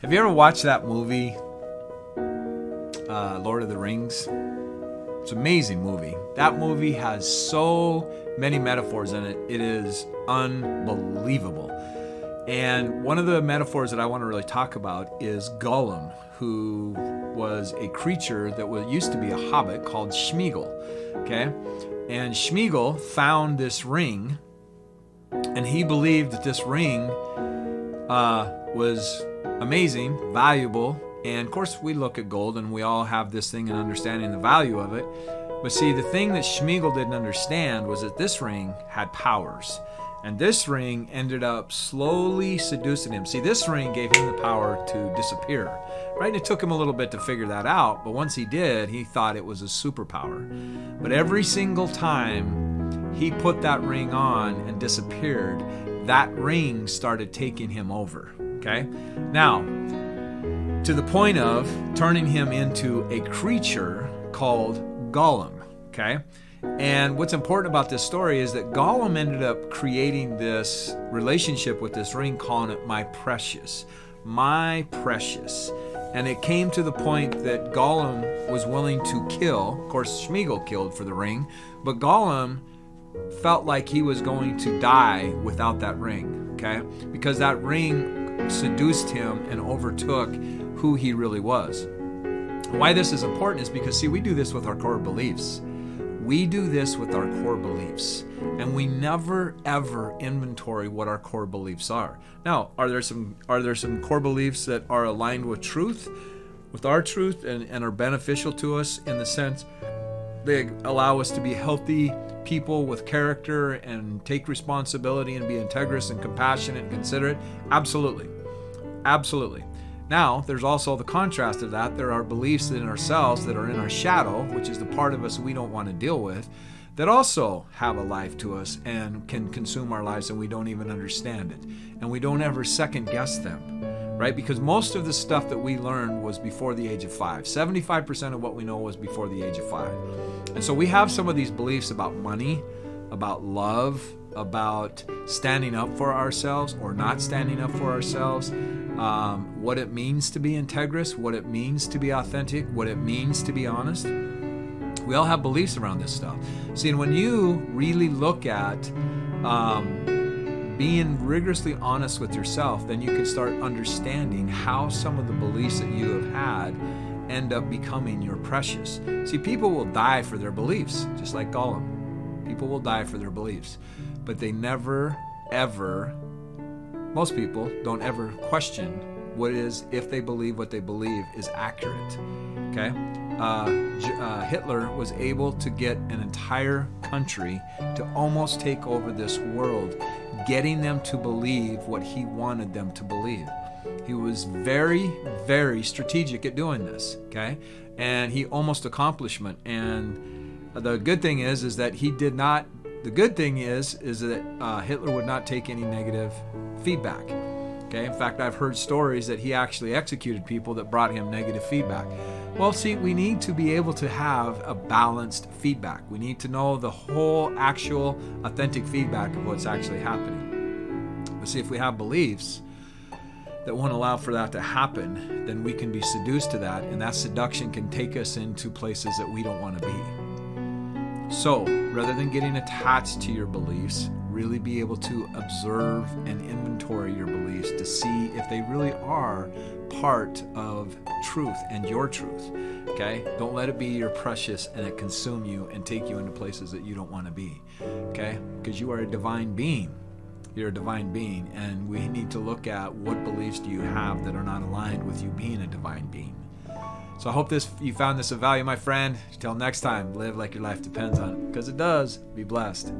Have you ever watched that movie, Lord of the Rings? It's an amazing movie. That movie has so many metaphors in it. It is unbelievable. And one of the metaphors that I want to really talk about is Gollum, who was a creature that used to be a hobbit called Sméagol. Okay? And Sméagol found this ring, and he believed that this ring was amazing, valuable. And of course, we look at gold and we all have this thing and understanding the value of it. But see, the thing that Sméagol didn't understand was that this ring had powers. And this ring ended up slowly seducing him. See, this ring gave him the power to disappear, right? And it took him a little bit to figure that out. But once he did, he thought it was a superpower. But every single time he put that ring on and disappeared, that ring started taking him over, okay? Now, to the point of turning him into a creature called Gollum, okay? And what's important about this story is that Gollum ended up creating this relationship with this ring, calling it my precious, my precious. And it came to the point that Gollum was willing to kill. Of course, Sméagol killed for the ring, but Gollum felt like he was going to die without that ring, okay? Because that ring seduced him and overtook who he really was. Why this is important is because, see, we do this with our core beliefs. We do this with our core beliefs, and we never ever inventory what our core beliefs are. Now, are there some core beliefs that are aligned with truth, with our truth, and are beneficial to us in the sense they allow us to be healthy people with character and take responsibility and be integrous and compassionate and considerate? Absolutely. Absolutely. Now, there's also the contrast of that. There are beliefs in ourselves that are in our shadow, which is the part of us we don't want to deal with, that also have a life to us and can consume our lives, and we don't even understand it. And we don't ever second guess them, right? Because most of the stuff that we learned was before the age of 5. 75% of what we know was before the age of 5. And so we have some of these beliefs about money, about love, about standing up for ourselves or not standing up for ourselves, what it means to be integrous, what it means to be authentic, what it means to be honest. We all have beliefs around this stuff. See, and when you really look at being rigorously honest with yourself, then you can start understanding how some of the beliefs that you have had end up becoming your precious. See, people will die for their beliefs, just like Gollum. People will die for their beliefs, but they never, ever, most people don't ever question what is, if they believe what they believe is accurate, okay? Hitler was able to get an entire country to almost take over this world, getting them to believe what he wanted them to believe. He was very, very strategic at doing this, okay? And he almost accomplished it. And the good thing is that he did not. The good thing is that Hitler would not take any negative feedback. Okay. In fact, I've heard stories that he actually executed people that brought him negative feedback. Well, see, we need to be able to have a balanced feedback. We need to know the whole, actual, authentic feedback of what's actually happening. But see, if we have beliefs that won't allow for that to happen, then we can be seduced to that, and that seduction can take us into places that we don't want to be. So, rather than getting attached to your beliefs, really be able to observe and inventory your beliefs to see if they really are part of truth and your truth, okay? Don't let it be your precious and it consume you and take you into places that you don't want to be, okay? Because you are a divine being. You're a divine being, and we need to look at what beliefs do you have that are not aligned with you being a divine being. So I hope you found this of value, my friend. Till next time, live like your life depends on it, because it does. Be blessed.